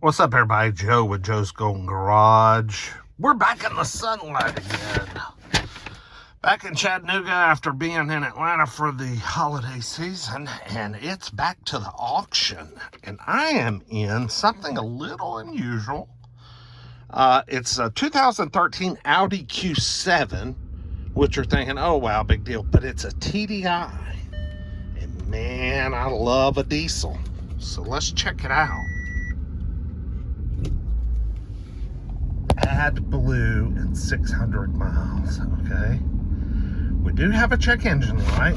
What's up, everybody? Joe with Joe's Golden Garage. We're back in the sunlight again. Back in Chattanooga after being in Atlanta for the holiday season, and it's back to the auction. And I am in something a little unusual. It's a 2013 Audi Q7, which you're thinking, oh wow, big deal. But it's a TDI. And man, I love a diesel. So let's check it out. Add blue and 600 miles, okay? We do have a check engine light,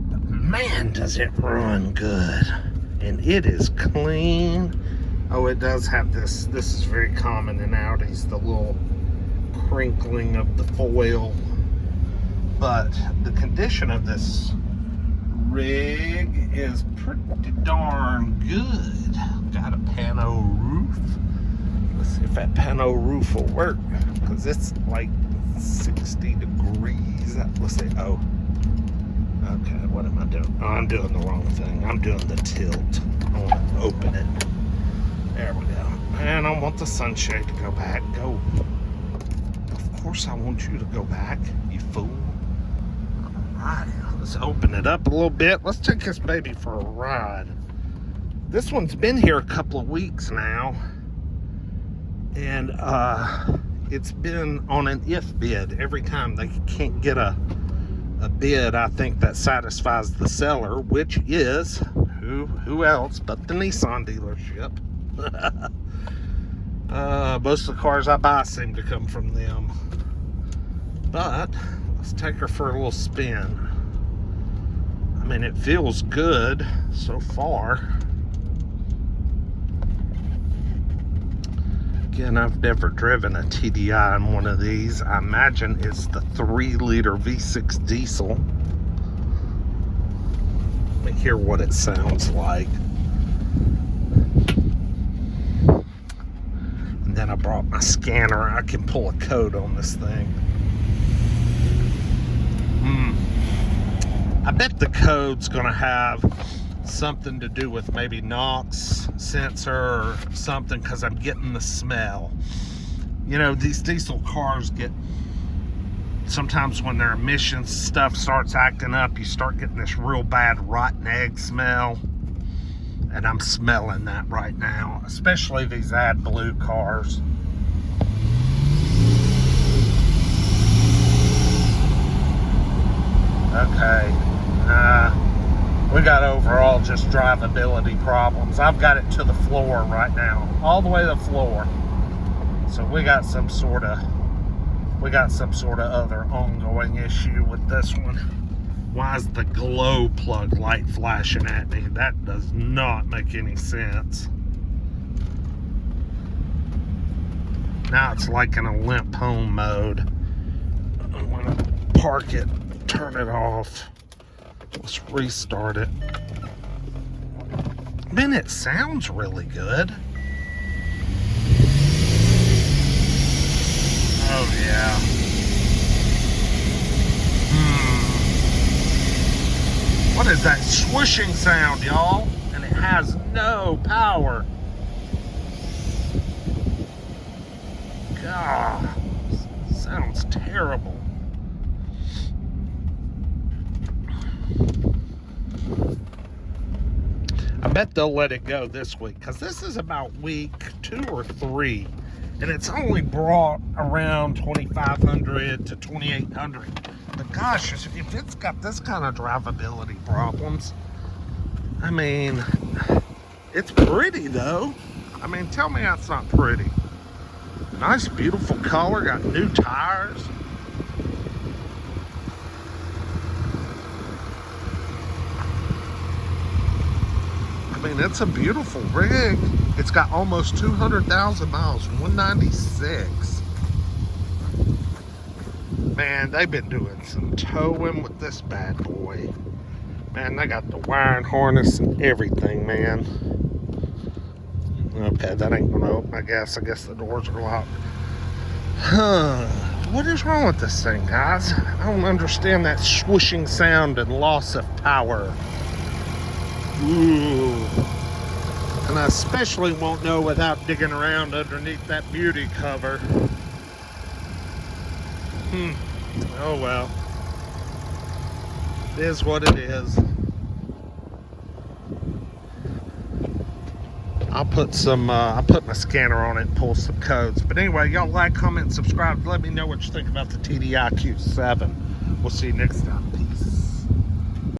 but man, does it run good. And it is clean. Oh, it does have this is very common in Audis, the little crinkling of the foil. But the condition of this rig is pretty darn good. Got a pano roof. Let's see if that pano roof will work, because it's like 60 degrees. Let's see. Oh, okay. What am I doing? Oh, I'm doing the wrong thing. I'm doing the tilt. I want to open it. There we go. And I want the sunshade to go back. Go. Of course I want you to go back, you fool. All right. Let's open it up a little bit. Let's take this baby for a ride. This one's been here a couple of weeks now. And it's been on an if bid every time. They can't get a bid, I think, that satisfies the seller, which is who else but the Nissan dealership. Most of the cars I buy seem to come from them. But let's take her for a little spin. I mean, it feels good so far. Again, I've never driven a TDI in one of these. I imagine it's the 3-liter V6 diesel. Let me hear what it sounds like. And then I brought my scanner. I can pull a code on this thing. I bet the code's gonna have something to do with maybe NOx sensor or something, because I'm getting the smell. You know, these diesel cars get, sometimes when their emissions stuff starts acting up, you start getting this real bad rotten egg smell, and I'm smelling that right now, especially these AdBlue cars. Okay, we got overall just drivability problems. I've got it to the floor right now, all the way to the floor. So we got some sort of other ongoing issue with this one. Why is the glow plug light flashing at me? That does not make any sense. Now it's like in a limp home mode. I'm gonna park it, turn it off. Let's restart it. Man, it sounds really good. Oh yeah. What is that swishing sound, y'all? And it has no power. God, sounds terrible. I bet they'll let it go this week, because this is about week 2 or 3, and it's only brought around 2,500 to 2,800. But gosh, if it's got this kind of drivability problems, I mean, it's pretty though. I mean, tell me that's not pretty. Nice, beautiful color, got new tires. I mean, it's a beautiful rig. It's got almost 200,000 miles, 196. Man, they've been doing some towing with this bad boy. Man, they got the wiring harness and everything, man. Okay, that ain't gonna open, I guess the doors are locked. What is wrong with this thing, guys? I don't understand that swooshing sound and loss of power. Ooh. And And I especially won't know without digging around underneath that beauty cover. Oh well. It is what it is. I'll put my scanner on it and pull some codes. But anyway, y'all like, comment, subscribe. Let me know what you think about the TDI Q7. We'll see you next time.